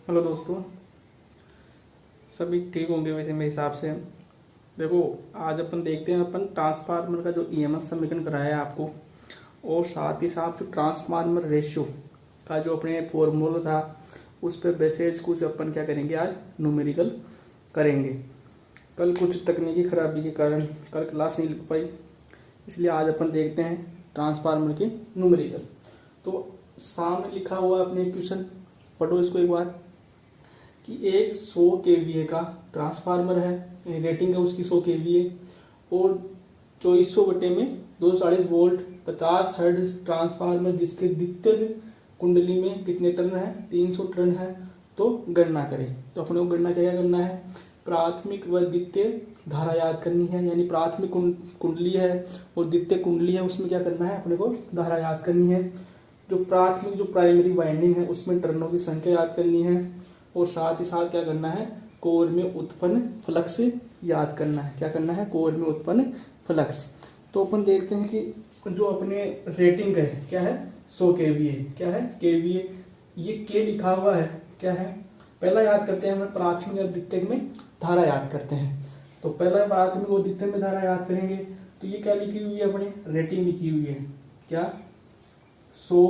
Hello दोस्तों, सभी ठीक होंगे वैसे मेरे हिसाब से। देखो, आज अपन देखते हैं अपन ट्रांसफार्मर का जो ईएमएफ समीकरण कराया है आपको, और साथ ही साथ जो ट्रांसफार्मर रेशियो का जो अपने फॉर्मूला था उस पर बेसेज कुछ अपन क्या करेंगे, आज न्यूमेरिकल करेंगे। कल कुछ तकनीकी खराबी के कारण कल क्लास नहीं लग पाई, इसलिए आज अपन देखते हैं ट्रांसफार्मर के न्यूमेरिकल। तो सामने लिखा हुआ अपने क्वेश्चन, पढ़ो इसको एक बार कि एक 100 केवीए का ट्रांसफार्मर है, रेटिंग है उसकी 100 केवीए, और 2400 बटे में 240 वोल्ट 50 हर्ट्ज ट्रांसफार्मर जिसके द्वितीय कुंडली में कितने टर्न है, 300 टर्न है। तो गणना करें। तो अपने को गणना क्या करना है, प्राथमिक व द्वितीय धारा याद करनी है, यानी प्राथमिक कुंडली है और द्वितीय कुंडली है, उसमें क्या करना है, अपने को धारा याद करनी है। जो प्राथमिक जो प्राइमरी वाइंडिंग है उसमें टर्नों की संख्या याद करनी है, और साथ ही साथ क्या करना है, कोर में उत्पन्न फ्लक्स याद करना है। क्या करना है, कोर में उत्पन्न फ्लक्स। तो अपन देखते हैं कि जो अपने रेटिंग है क्या है, 100 केवीए। क्या है, केवीए। ये के लिखा हुआ है, क्या है, पहला याद करते हैं हम प्राथमिक और द्वितीयक में धारा याद करते हैं। तो पहला प्राथमिक और द्वितीय में धारा याद करेंगे। तो ये क्या लिखी हुई है, अपनी रेटिंग लिखी हुई है, क्या 100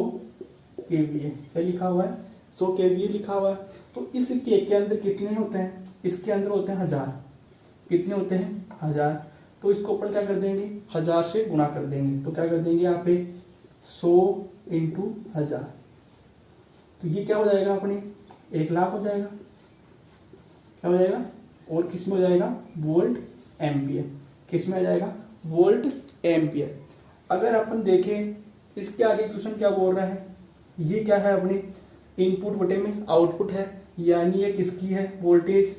केवीए। क्या लिखा हुआ है, 100 केवीए लिखा हुआ है। तो इस के अंदर कितने होते हैं, इसके अंदर होते हैं 1000। कितने होते हैं, 1000। तो इसको अपन क्या कर देंगे, 1000 से गुणा कर देंगे। तो क्या कर देंगे यहाँ पे 100 × 1000। तो ये क्या हो जाएगा, अपने 1 लाख हो जाएगा। क्या हो जाएगा, और किस में हो जाएगा, वोल्ट एम्पियर। किस में आ जाएगा, वोल्ट एम्पियर। अगर अपन देखें इसके आगे क्वेश्चन क्या बोल रहा है, ये क्या है, अपने इनपुट बटे में आउटपुट है, यानी ये किसकी है, वोल्टेज।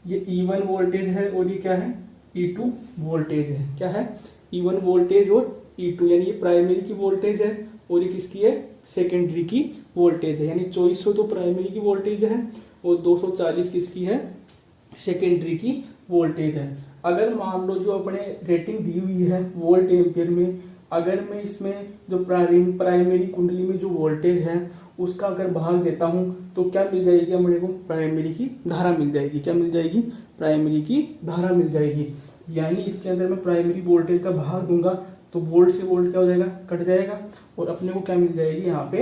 ये E1 वोल्टेज है और ये क्या है, E2 वोल्टेज है। क्या है, E1 वोल्टेज और E2, यानी ये प्राइमरी की वोल्टेज है और ये किसकी है, सेकेंडरी की वोल्टेज है। यानी 2400 तो प्राइमरी की वोल्टेज है और 240 किसकी है, सेकेंडरी की वोल्टेज है। अगर मान लो जो अपने रेटिंग दी हुई है वोल्ट एम्पियर में, अगर मैं इसमें जो प्राइमरी कुंडली में जो वोल्टेज है उसका अगर भाग देता हूं तो क्या मिल जाएगी, मेरे को प्राइमरी की धारा मिल जाएगी। क्या मिल जाएगी, प्राइमरी की धारा मिल जाएगी। यानी इसके अंदर मैं प्राइमरी वोल्टेज का भाग दूंगा तो वोल्ट से वोल्ट क्या हो जाएगा, कट जाएगा, और अपने को क्या मिल जाएगी, यहाँ पे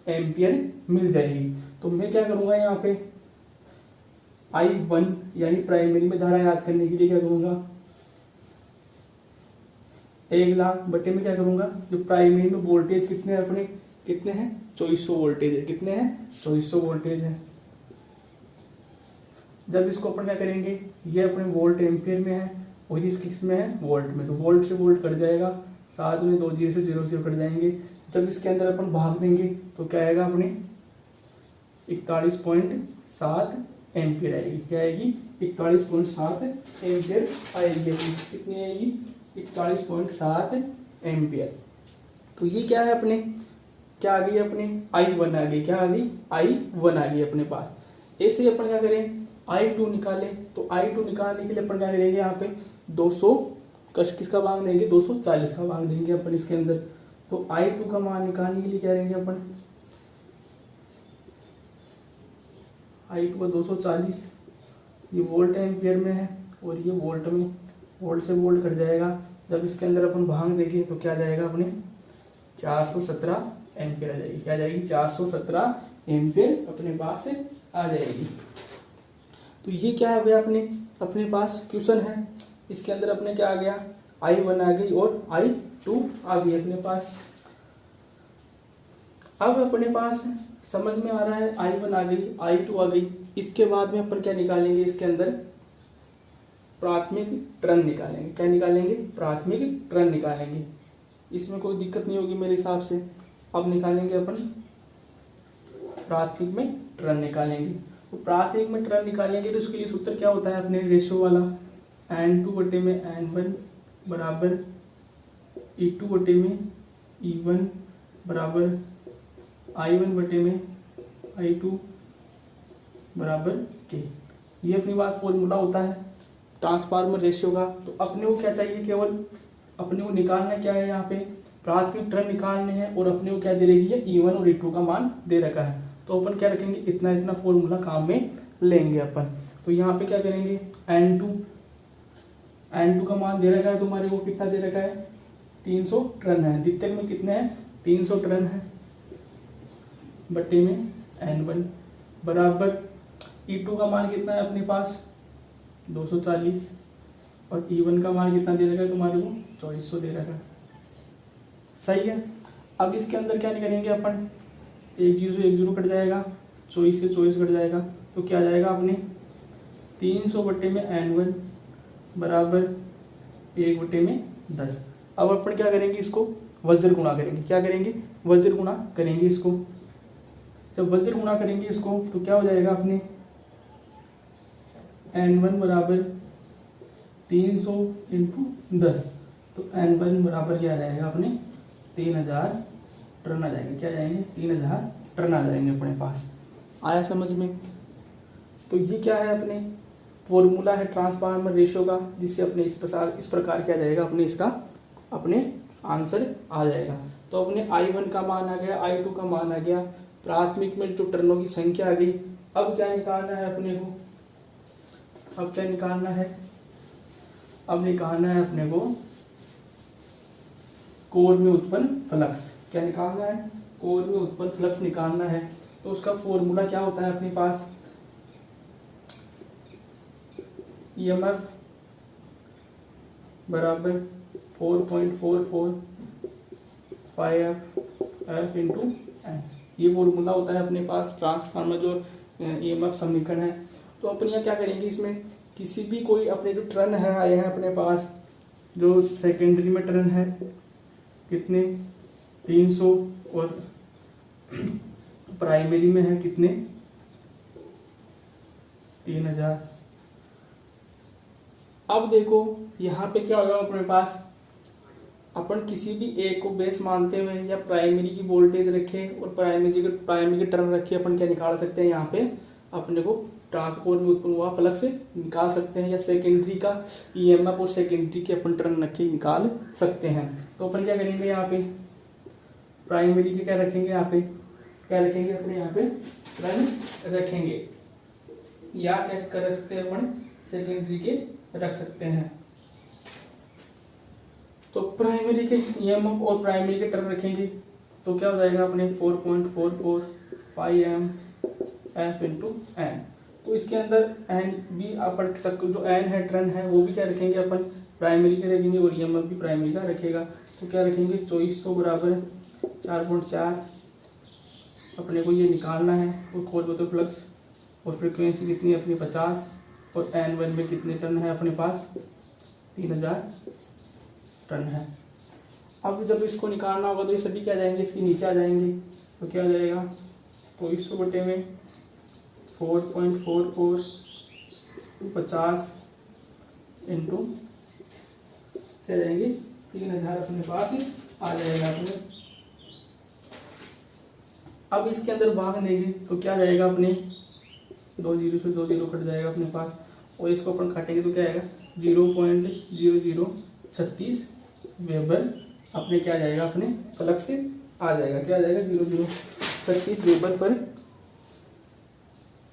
एम्पियर मिल जाएगी। तो मैं क्या करूंगा, यहाँ पे I1 यानी प्राइमरी में धारा याद करने के लिए क्या करूंगा, 1 लाख बटे में क्या करूंगा, जो प्राइमरी में वोल्टेज कितने हैं, अपने कितने हैं, 2400 वोल्टेज है। कितने हैं, 2400 वोल्टेज है। जब इसको अपन क्या करेंगे, ये अपने वोल्ट एम्पियर में है और ये किस में है, वोल्ट में। तो वोल्ट से वोल्ट कट जाएगा, साथ में 2 0 से 0 0 कट जाएंगे। जब इसके अंदर अपन भाग देंगे तो क्या आएगा, अपने 41.7 एम्पियर आएगी। क्या आएगी, 41.7 एम्पियर आएगी। कितनी आएगी, 41.7 एम्पियर। तो ये क्या है, अपने क्या आ गई, अपने I1 आ गई। क्या आ गई, I1 आ गई अपने पास। ऐसे अपन क्या करें, I2 निकालें। तो I2 निकालने के लिए अपन क्या करेंगे, यहाँ पे 200 किसका भाग देंगे, 240 का भाग देंगे अपन इसके अंदर। तो I2 का मान निकालने के लिए क्या करेंगे अपन, I2 का 240, ये वोल्ट एम्पियर में है और ये वोल्ट में, वोल्ट से वोल्ट कट जाएगा। जब इसके अंदर अपन भाग देंगे तो क्या जाएगा, अपने 417 एम्पियर आ जाएगी। क्या जाएगी, 417 एम्पियर अपने पास आ जाएगी। तो ये क्या हो गया, अपने पास क्वेश्चन है, इसके अंदर अपने क्या आ गया, I1 आ गई और I2 आ गई अपने पास। अब अपने पास समझ में आ रहा है, I1 आ गई, I2 आ गई। इसके बाद में अपन क्या निकालेंगे, इसके अंदर प्राथमिक टर्न निकालेंगे। क्या निकालेंगे, प्राथमिक टर्न निकालेंगे। इसमें कोई दिक्कत नहीं होगी मेरे हिसाब से। अब निकालेंगे अपन प्राथमिक में टर्न निकालेंगे। तो प्राथमिक में टर्न निकालेंगे तो उसके लिए सूत्र क्या होता है, अपने रेशियो वाला, N2 बटे में N1 बराबर E2 बटे में E1 बराबर I1 बटे में I2 बराबर K। ये अपनी बात फॉर्मूला होता है ट्रांसफार्मर रेशियो का। तो अपने को क्या चाहिए, केवल अपने को निकालना क्या है, यहाँ पे प्राथमिक टर्न निकालने हैं और अपने को क्या दे रही है, E1 और E2 का मान दे रखा है। तो अपन क्या रखेंगे, इतना इतना फॉर्मूला काम में लेंगे अपन। तो यहाँ पे क्या करेंगे, N2 का मान दे रखा है तुम्हारे को, कितना दे रखा है, 300 टन है। द्वितीयक में कितने हैं, 300 टन है, बट्टे में N1 बराबर E2 का मान कितना है अपने पास, 240, और E1 का मान कितना दे रखा है तुम्हारे को, 2400 दे रखा है। सही है। अब इसके अंदर क्या करेंगे अपन, एक जीरो कट जाएगा, 24 से 24 कट जाएगा, तो क्या जाएगा अपने 300 बट्टे में N1 बराबर 1 बट्टे में 10। अब अपन क्या करेंगे, इसको वज्र गुणा करेंगे। क्या करेंगे, वज्र गुणा करेंगे इसको। जब वज्र गुणा करेंगे इसको तो क्या हो जाएगा अपने N1 बराबर 300 इंटू 10, तो N1 बराबर क्या आ जाएगा अपने 3000 टन आ जाएंगे। क्या जाएंगे, 3000 टन आ जाएंगे अपने पास। आया समझ में। तो ये क्या है, अपने फॉर्मूला है ट्रांसफार्मर रेशियो का, जिससे अपने इस प्रकार क्या जाएगा, अपने इसका अपने आंसर आ जाएगा। तो अपने I1 का मान आ गया, I2 का मान आ गया, प्राथमिक में जो टर्नों की संख्या आ गई। अब क्या निकालना है अपने को, अब क्या निकालना है, अब निकालना है अपने को कोर में उत्पन्न फ्लक्स। क्या निकालना है, कोर में उत्पन्न फ्लक्स निकालना है। तो उसका फॉर्मूला क्या होता है अपने पास, EMF बराबर 4.445F इंटू एन। ये फॉर्मूला होता है अपने पास ट्रांसफार्मर जो EMF समीकरण है। तो अपन यहाँ क्या करेंगे, इसमें किसी भी कोई अपने जो टर्न है आए हैं अपने पास, जो सेकेंडरी में टर्न है कितने 300, और प्राइमरी में है कितने 3000। अब देखो यहाँ पे क्या होगा अपने पास, अपन किसी भी एक को बेस मानते हुए या प्राइमरी की वोल्टेज रखे और प्राइमरी की टर्न रखे, अपन क्या निकाल सकते हैं यहाँ पे अपने को ट्रांसफार्मर में उत्पन्न हुआ फ्लक्स निकाल सकते हैं, या सेकेंडरी का EMF और सेकेंडरी के अपन टर्न रखे निकाल सकते हैं। तो अपन क्या करेंगे, यहाँ पे प्राइमरी के क्या रखेंगे, यहाँ पे क्या रखेंगे, अपने यहाँ पे टर्न रखेंगे, या क्या कर सकते हैं अपन सेकेंडरी के रख सकते हैं। तो प्राइमरी के EMF और प्राइमरी के टर्न रखेंगे तो क्या हो जाएगा अपने 4.445F इंटू एन। तो इसके अंदर एन भी अपन जो एन है टर्न है वो भी क्या रखेंगे अपन प्राइमरी के रखेंगे, और EMF भी प्राइमरी का रखेगा। तो क्या रखेंगे 2400 बराबर 4.4, अपने को ये निकालना है। और कोर में तो फ्लक्स और फ्रिक्वेंसी कितनी है अपनी 50, और N1 में कितने टन है अपने पास 3000 टन है। अब जब इसको निकालना होगा तो ये सभी क्या जाएंगे, इसके नीचे आ जाएंगे। तो क्या हो जाएगा 2400 बटे में 4.44 50 इंटू क्या जाएंगे 3000 अपने पास आ जाएगा अपने। अब इसके अंदर भाग लेंगे तो क्या जाएगा अपने 2 जीरो से 2 जीरो कट जाएगा अपने पास, और इसको अपन काटेंगे तो क्या आएगा 0.0036 वेबर अपने क्या जाएगा अपने फ्लक्स से आ जाएगा। क्या आ जाएगा 0.0036 वेबर पर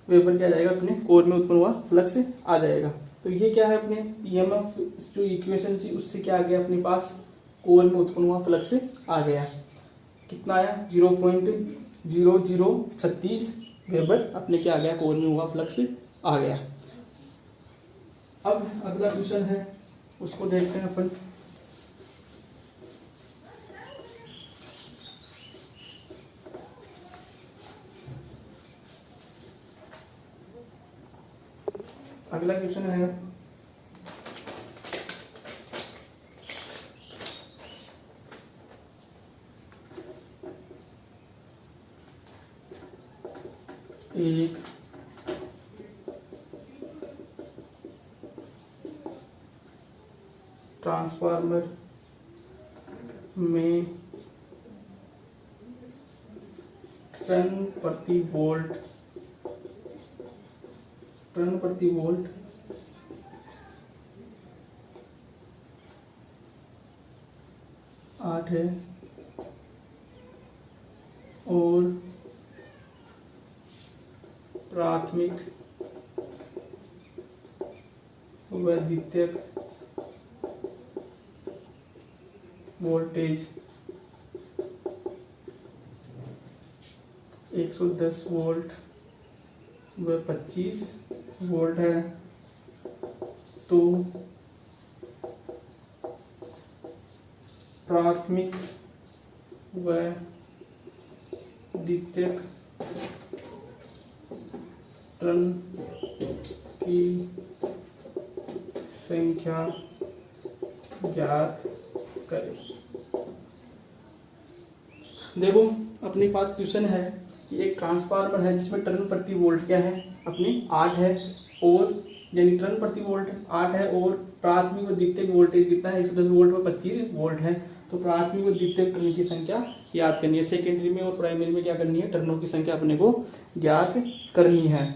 वेबर क्या जाएगा अपने कोर में उत्पन्न हुआ फ्लक्स से आ जाएगा। तो ये क्या है अपने EMF जो इक्वेशन थी उससे क्या आ गया अपने पास कोर में उत्पन्न हुआ फ्लक्स से आ गया। कितना आया 0.0036 वेबर अपने क्या आ गया कोर में हुआ फ्लक्स आ गया। अब अगला क्वेश्चन है उसको देखते हैं अपन। अगला क्वेश्चन है एक ट्रांसफार्मर में टन प्रति वोल्ट 8 है और प्राथमिक व द्वितीयक वोल्टेज 110 वोल्ट व 25 वोल्ट है, तो प्राथमिक व द्वितीयक टर्न की संख्या ज्ञात करें। देखो अपने पास क्वेश्चन है कि एक ट्रांसफार्मर है जिसमें टर्न प्रति वोल्ट क्या है अपने 8 है, और यानी टर्न प्रति वोल्ट 8 है और प्राथमिक व द्वितीयक वोल्टेज कितना है 110 वोल्ट व 25 वोल्ट है। तो प्राथमिक व द्वितीयक टर्न की संख्या याद करनी है। सेकेंडरी में और प्राइमरी में क्या करनी है, टर्नों की संख्या अपने को ज्ञात करनी है।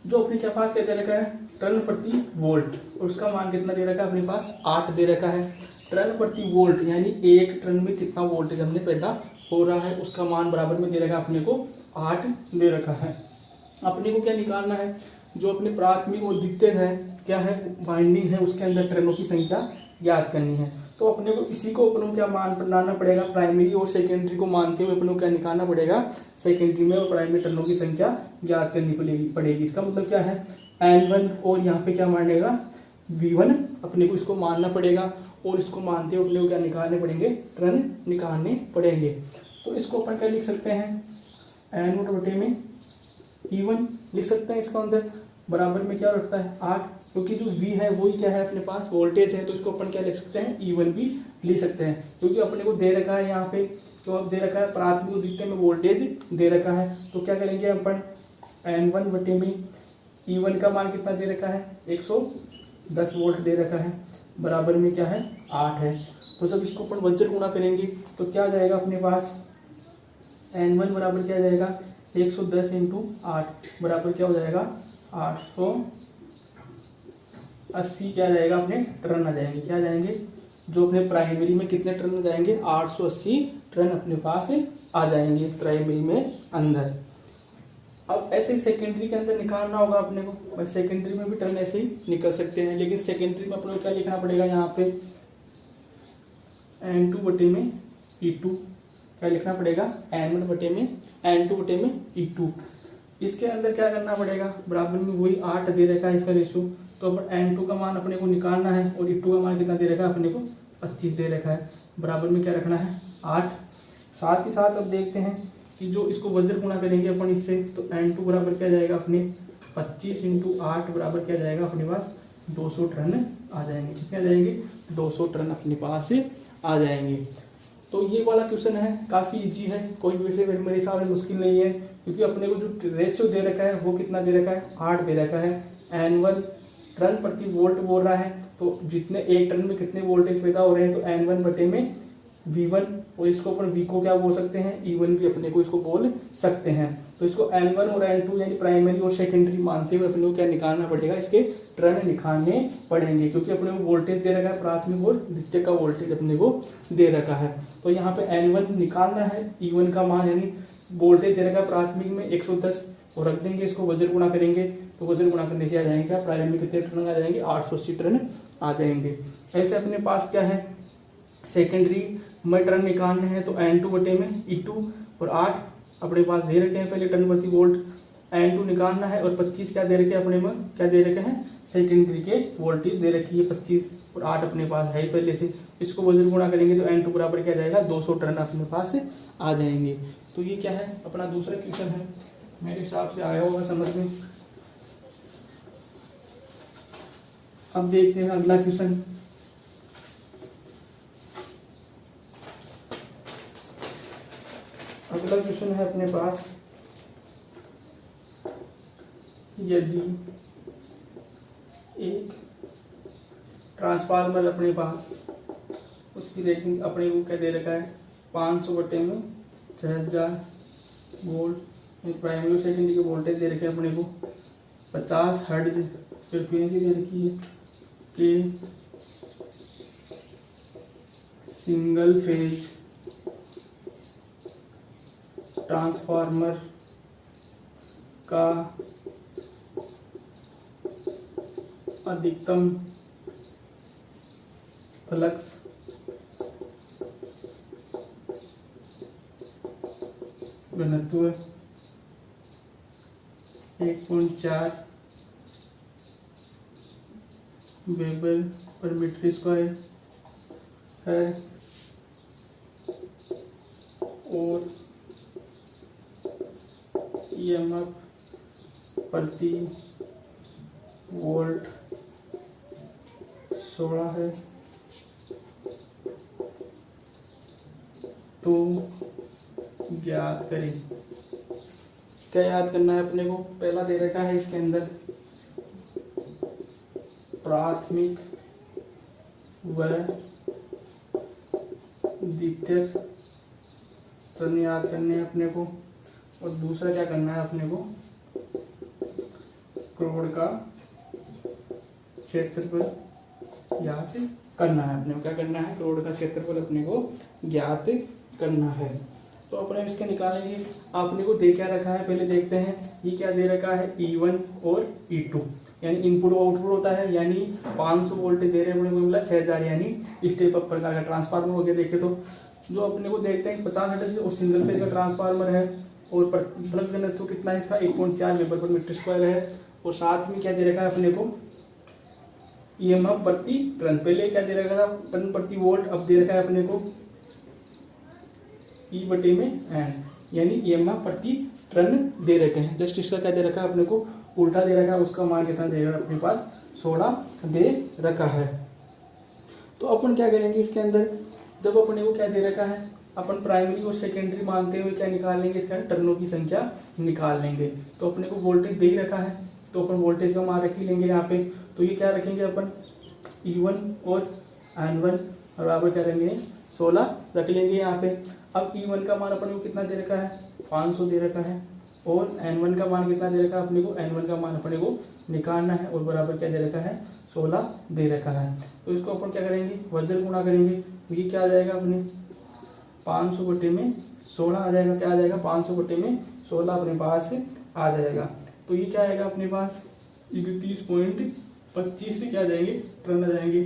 जो अपने क्या पास क्या दे रखा है, टर्न प्रति वोल्ट, और उसका मान कितना दे रखा है अपने पास 8 दे रखा है। टर्न प्रति वोल्ट यानी एक टर्न में कितना वोल्टेज हमने पैदा हो रहा है, उसका मान बराबर में दे रखा है अपने को 8 दे रखा है। अपने को क्या निकालना है, जो अपने प्राथमिक और द्वितीयक है क्या है वाइंडिंग है, उसके अंदर टर्नों की संख्या ज्ञात करनी है। तो अपने को इसी को अपने को क्या मान बनाना पड़ेगा, प्राइमरी और सेकेंडरी को मानते हुए अपने को क्या निकालना पड़ेगा, सेकेंडरी में और प्राइमरी टर्नों की संख्या ज्ञात करनी पड़ेगी। इसका मतलब क्या है N1 और यहाँ पे क्या मानेगा V1, अपने को इसको मानना पड़ेगा और इसको मानते हुए अपने को क्या निकालने पड़ेंगे, टर्न निकालने पड़ेंगे। तो इसको अपन क्या लिख सकते हैं, N1 बटे में E1 लिख सकते हैं। इसका अंदर बराबर में क्या रखता है 8, क्योंकि जो V है वही क्या है अपने पास वोल्टेज है, तो इसको अपन क्या लिख सकते हैं E1 भी लिख सकते हैं, क्योंकि अपने को दे रखा है यहाँ पे तो अब दे रखा है प्राथमिक द्वितीय में वोल्टेज दे रखा है। तो क्या करेंगे अपन N1 बटे में E1 का मान कितना दे रखा है 110 वोल्ट दे रखा है, बराबर में क्या है 8 है। तो जब इसको अपन वज्र गुणा करेंगे तो क्या जाएगा अपने पास N1 बराबर क्या जाएगा 110 इंटू 8 बराबर क्या हो जाएगा 880 क्या जाएगा अपने टर्न आ जाएंगे, क्या जाएंगे जो अपने प्राइमरी में कितने टर्न आ जाएंगे 880 टर्न अपने पास आ जाएंगे प्राइमरी में अंदर। अब ऐसे ही सेकेंडरी के अंदर निकालना होगा अपने को, भाई सेकेंडरी में भी टर्न ऐसे ही निकल सकते हैं, लेकिन सेकेंडरी में अपने को क्या लिखना पड़ेगा यहाँ पे N2 बटे में E2 क्या लिखना पड़ेगा N1 बटे में N2 बटे में E2। इसके अंदर क्या करना पड़ेगा, बराबर में वही 8 दे रखा है इसका रेशियो, तो अब N2 का मान अपने को निकालना है और E2 का मान कितना दे रखा है अपने को 25 दे रखा है, बराबर में क्या रखना है 8। साथ ही साथ अब देखते हैं कि जो इसको वज्र गुणा करेंगे अपन इससे, तो N2 बराबर क्या जाएगा अपने 25 इंटू 8 बराबर क्या जाएगा अपने पास 200 टर्न आ जाएंगे। कितने आ जाएंगे 200 टर्न अपने पास आ जाएंगे। तो ये वाला क्वेश्चन है काफ़ी इजी है, कोई वैसे मेरे हिसाब से मुश्किल नहीं है, क्योंकि अपने को जो रेशियो दे रखा है वो कितना दे रखा है 8 दे रखा है। N1 टर्न प्रति वोल्ट बोल रहा है, तो जितने एक टर्न में कितने वोल्टेज पैदा हो रहे हैं, तो N1 बटे में V1, और इसको अपन V को क्या बोल सकते हैं E1 भी अपने को इसको बोल सकते हैं। तो इसको N1 और N2 यानी प्राइमरी और सेकेंडरी मानते हुए अपने को क्या निकालना पड़ेगा, इसके टर्न निकालने पड़ेंगे, क्योंकि अपने को वोल्टेज दे रखा है प्राथमिक और द्वितीयक का वोल्टेज अपने को दे रखा है। तो यहाँ पे N1 निकालना है, E1 का मान यानी वोल्टेज दे रखा है प्राथमिक में 110 और रख देंगे, इसको वज्र गुणा करेंगे तो वज्र गुणा करने से आ जाएंगे क्या प्राइमरी कितने टर्न आ जाएंगे 880 टर्न आ जाएंगे। ऐसे अपने पास क्या है सेकेंडरी में टर्न निकालने हैं, तो N2 बटे में E2 और 8 अपने पास दे रखे हैं पहले टर्न प्रति वोल्ट, N2 निकालना है और 25 क्या दे रखे हैं अपने में, क्या दे रखे हैं सेकेंडरी के वोल्टेज दे रखी है 25 और 8 अपने पास है पहले से। इसको वज्र गुणा करेंगे तो N2 बराबर क्या जाएगा 200 टर्न अपने पास आ जाएंगे। तो ये क्या है अपना दूसरा क्वेश्चन है, मेरे हिसाब से आया होगा समझ में। अब देखते हैं अगला क्वेश्चन। अगला क्वेश्चन है अपने पास, यदि एक ट्रांसफार्मर अपने पास उसकी रेटिंग अपने को क्या दे रखा है 500 बटे में 6000 वोल्ट, प्राइमरी सेकेंडरी के वोल्टेज दे रखे हैं अपने को 50 हर्ट्ज फ्रीक्वेंसी दे रखी है कि सिंगल फेज ट्रांसफार्मर का अधिकतम फ्लक्स घनत्व 1.4 वेबर पर मीटर स्क्वायर है और ईएमएफ प्रति वोल्ट 16 है, तो ज्ञात करें। क्या याद करना है अपने को? पहला दे रखा है इसके अंदर प्राथमिक व द्वितीयक तरंग याद करने हैं अपने को, और दूसरा क्या करना है अपने को? क्रोड का क्षेत्रफल याद करना है अपने को। क्या करना है? क्रोड का क्षेत्रफल अपने को ज्ञात करना है। तो अपने इसके निकालेंगे। आपने को दे क्या रखा है पहले देखते हैं। ये क्या दे रखा है? E1 और E2 यानी इनपुट आउटपुट होता है, यानी 500 वोल्टेज दे रहे हैं अपने को, मिला 6000 यानी स्टेप अप प्रकार का ट्रांसफार्मर हो गया। देखे तो जो अपने को देखते हैं 50 हर्ट्ज और सिंगल फेज का ट्रांसफार्मर है, और फ्लक्स घनत्व कितना है इसका? 1.4 वेबर पर मीटर स्क्वायर है, और साथ में क्या दे रखा है अपने को? ईएमएफ प्रति टर्न। पहले क्या दे रखा था? टर्न प्रति वोल्ट। अब दे रखा है अपने को ई बटे में एन, यानी ईएमएफ प्रति टर्न दे रखे हैं। जस्ट इसका क्या दे रखा है अपने को? उल्टा दे रखा है। उसका मान कितना दे रखा है अपने पास? 16 दे रखा है। तो अपन क्या करेंगे इसके अंदर? जब अपने को क्या दे रखा है, अपन प्राइमरी और सेकेंडरी मानते हुए क्या निकाल लेंगे? इसके अंदर टर्नों की संख्या निकाल लेंगे। तो अपने को वोल्टेज दे ही रखा है, तो अपन वोल्टेज का मान रख ही लेंगे यहाँ पे। तो ये क्या रखेंगे अपन? E1 और N1 बराबर क्या रहेंगे? 16 रख लेंगे यहाँ पे। अब E1 का मान अपने को कितना दे रखा है? 500 दे रखा है, और N1 का मान कितना दे रखा है अपने को? N1 का मान अपने को निकालना है, और बराबर क्या दे रखा है? 16 दे रखा है। तो इसको अपन क्या करेंगे? वज्र गुणा करेंगे। तो ये क्या आ जाएगा अपने? 500 बटे में 16 आ जाएगा। क्या आ जाएगा? 500 बटे में 16 अपने पास आ जाएगा। तो ये क्या आएगा अपने पास? 31.25 से क्या आ जाएंगे? टर्न आ जाएंगे।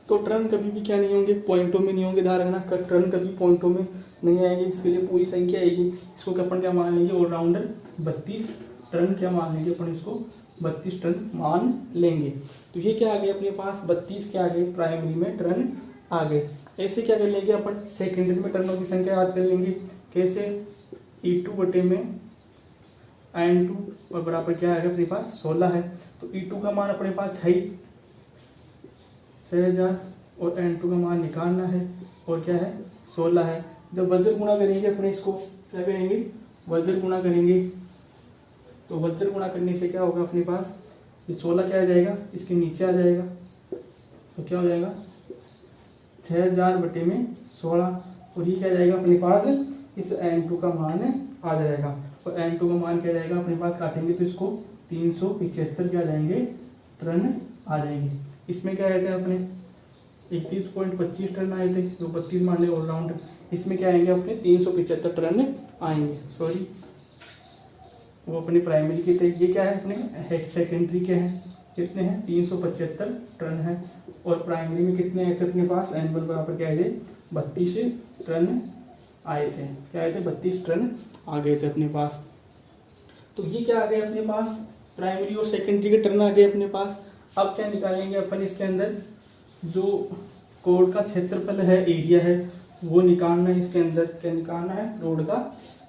तो टर्न कभी भी क्या नहीं होंगे? पॉइंटों में नहीं होंगे। ध्यान रखना, टर्न कभी पॉइंटों में नहीं आएंगे। इसके लिए पूरी संख्या आएगी। इसको अपन क्या मान लेंगे? ऑलराउंडर 32 टर्न क्या मान लेंगे अपन? इसको 32 टर्न मान लेंगे। तो ये क्या आ गए अपने पास? 32 क्या आ गए? प्राइमरी में टर्न आ गए। ऐसे क्या कर लेंगे अपन? सेकेंडरी में टर्नों की संख्या याद कर लेंगे। कैसे? E2 बटे में N2 और बराबर क्या आएगा अपने पास? 16 है। तो E2 का मान अपने पास 6000, और N2 का मान निकालना है, और क्या है? 16 है। जब वज्र गुणा करेंगे अपने इसको क्या करेंगे? वज्र गुणा करेंगे। तो वज्र गुणा करने से क्या होगा अपने पास? ये 16 क्या आ जाएगा? इसके नीचे आ जाएगा। तो क्या हो जाएगा? 6000 बटे में 16, और ये क्या जाएगा अपने पास? इस N2 का मान आ जाएगा, और N2 का मान क्या जाएगा अपने पास? काटेंगे तो इसको 375 क्या जाएंगे? टर्न आ जाएंगे। इसमें क्या आए थे अपने? 31.25 टर्न आए थे, जो 32 मान ले ऑलराउंड। इसमें क्या आएंगे अपने? 375 टर्न आएंगे। सॉरी, वो अपनी प्राइमरी के थे। ये क्या है अपने? सेकेंडरी के हैं। कितने हैं? 375 टर्न है। और प्राइमरी में कितने आए थे अपने पास? N1 बराबर क्या आए थे? 32 टर्न आए थे। क्या आए थे? 32 टर्न आ गए थे अपने पास। तो ये क्या आ गए अपने पास? प्राइमरी और सेकेंडरी के टर्न आ गए अपने पास। अब क्या निकालेंगे अपन इसके अंदर? जो कोड का क्षेत्रफल है, एरिया है, वो निकालना है। इसके अंदर क्या निकालना है? क्रोड का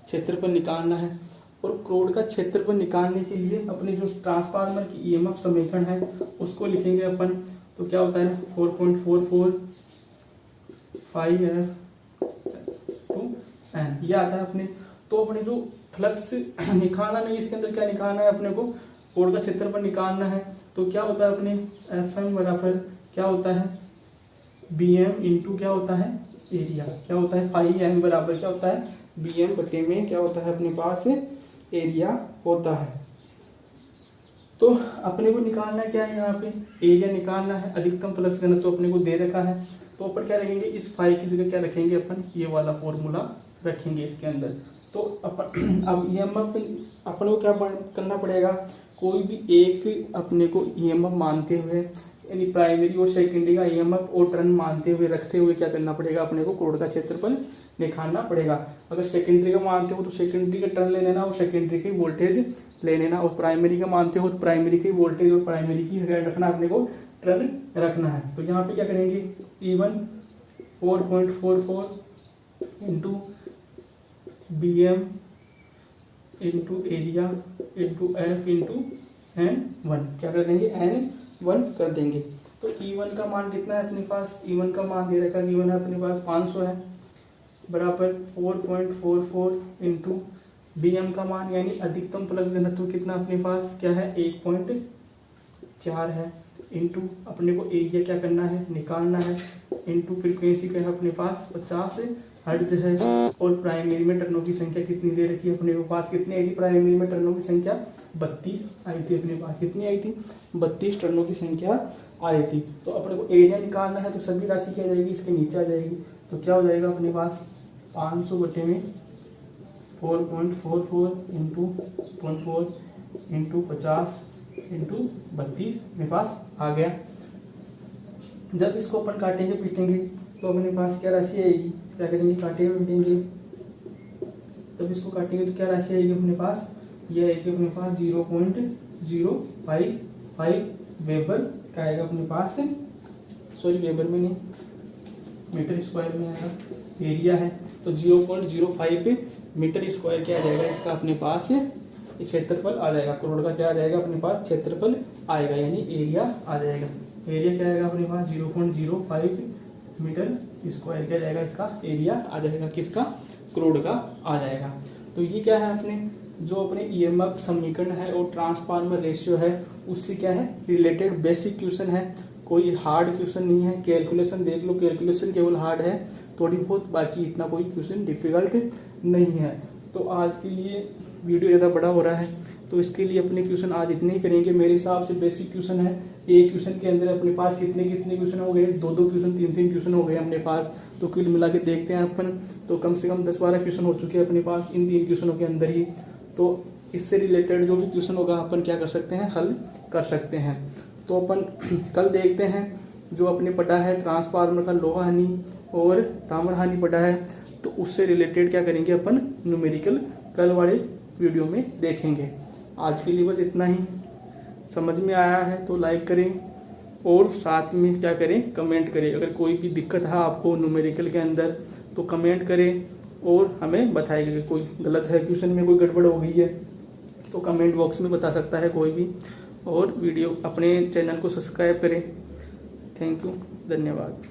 क्षेत्रफल निकालना है। और क्रोड का क्षेत्रफल निकालने के लिए अपने जो ट्रांसफार्मर की ईएमएफ समीकरण है उसको लिखेंगे अपन। तो क्या होता है? 4.445F/N ये आता है अपने। तो अपने जो फ्लक्स निकालना नहीं, इसके अंदर क्या निकालना है अपने को? कोड का क्षेत्रफल निकालना है। तो क्या होता है अपने? FM बराबर क्या होता है? BM इंटू क्या होता है? एरिया। क्या होता है? 5M बराबर क्या होता है? BM बटे में क्या होता है अपने पास? एरिया होता है। तो अपने को निकालना क्या है यहाँ पे? एरिया निकालना है। अधिकतम फ्लक्स घनत्व तो अपने को दे रखा है। तो ऊपर क्या रखेंगे? इस 5 की जगह क्या रखेंगे अपन? ये वाला फॉर्मूला रखेंगे इसके अंदर। तो अपन अब ईएमएफ अपन को क्या करना पड़ेगा, कोई भी एक अपने को ईएमएफ मानते हुए यानी प्राइमरी और सेकेंडरी का ईएमएफ और टर्न मानते हुए रखते हुए क्या करना पड़ेगा, अपने को कोड का क्षेत्रफल निकालना पड़ेगा। अगर सेकेंडरी का मानते हो तो सेकेंडरी का टर्न ले लेना और सेकेंडरी की वोल्टेज ले लेना, और प्राइमरी का मानते हो तो प्राइमरी की वोल्टेज और प्राइमरी की रखना, अपने को टर्न रखना है। तो यहाँ पे क्या करेंगे, E1 4.44 into BM into area into F into N1 क्या कर देंगे, N1 कर देंगे। तो E1 का मान कितना है अपने पास, E1 का मान दे रखा है, E1 अपने पास 500 है, बराबर 4.44 इंटू BM का मान यानी अधिकतम फ्लक्स घनत्व कितना अपने पास क्या है, 1.4 है, इंटू अपने को एरिया क्या करना है, निकालना है, इंटू फ्रीक्वेंसी क्या है अपने पास 50 हर्ट्ज है, और प्राइमरी में टर्नों की संख्या कितनी दे रखी है अपने पास, कितनी आई थी प्राइमरी में टर्नों की संख्या 32 आई थी अपने पास, कितनी आई थी 32 टर्नों की संख्या आई थी। तो अपने को एरिया निकालना है, तो सभी राशि क्या जाएगी, इसके नीचे आ जाएगी। तो क्या हो जाएगा अपने पास 500 बटे में 4.44 इंटू 0.4 इंटू 50 इंटू 32 मेरे पास आ गया। जब इसको अपन काटेंगे पीटेंगे तो अपने पास क्या राशि आएगी, क्या करेंगे, काटेंगे पीटेंगे, तब इसको काटेंगे तो क्या राशि आएगी अपने पास, ये आएगी अपने पास 0.055 वेबर क्या आएगा अपने पास, सॉरी वेबर में नहीं मीटर स्क्वायर में आएगा, एरिया है तो 0.05 मीटर स्क्वायर क्या आ जाएगा इसका अपने पास क्षेत्रफल आ जाएगा, करोड़ का क्या आ जाएगा अपने पास क्षेत्रफल आएगा, यानी एरिया आ जाएगा। एरिया क्या आएगा अपने पास 0.05 मीटर स्क्वायर क्या जाएगा, इसका एरिया आ जाएगा, किसका, करोड़ का आ जाएगा। तो ये क्या है अपने जो अपने ईएमएफ समीकरण है और ट्रांसफार्मर रेशियो है उससे क्या है रिलेटेड बेसिक क्वेश्चन है, कोई हार्ड क्वेश्चन नहीं है। कैलकुलेशन देख लो, कैलकुलेशन केवल हार्ड है थोड़ी बहुत, बाकी इतना कोई क्वेश्चन डिफिकल्ट नहीं है। तो आज के लिए वीडियो ज़्यादा बड़ा हो रहा है तो इसके लिए अपने क्वेश्चन आज इतने ही करेंगे। मेरे हिसाब से बेसिक क्वेश्चन है, एक क्वेश्चन के अंदर अपने पास कितने कितने क्वेश्चन हो गए, 2-2 क्वेश्चन 3-3 क्वेश्चन हो गए अपने पास। तो कुल मिला के देखते हैं अपन, तो कम से कम 10-12 क्वेश्चन हो चुके हैं अपने पास इन 3 क्वेश्चनों के अंदर ही। तो इससे रिलेटेड जो भी क्वेश्चन होगा अपन क्या कर सकते हैं, हल कर सकते हैं। तो अपन कल देखते हैं जो अपने पढ़ा है ट्रांसफार्मर का लोहा हानि और ताम्र हानि पढ़ा है, तो उससे रिलेटेड क्या करेंगे अपन न्यूमेरिकल कल वाले वीडियो में देखेंगे। आज के लिए बस इतना ही। समझ में आया है तो लाइक करें और साथ में क्या करें, कमेंट करें। अगर कोई भी दिक्कत है आपको न्यूमेरिकल के अंदर तो कमेंट करें और हमें बताइएगा कि कोई गलत है क्वेश्चन में, कोई गड़बड़ हो गई है तो कमेंट बॉक्स में बता सकता है कोई भी। और वीडियो अपने चैनल को सब्सक्राइब करें। थैंक यू, धन्यवाद।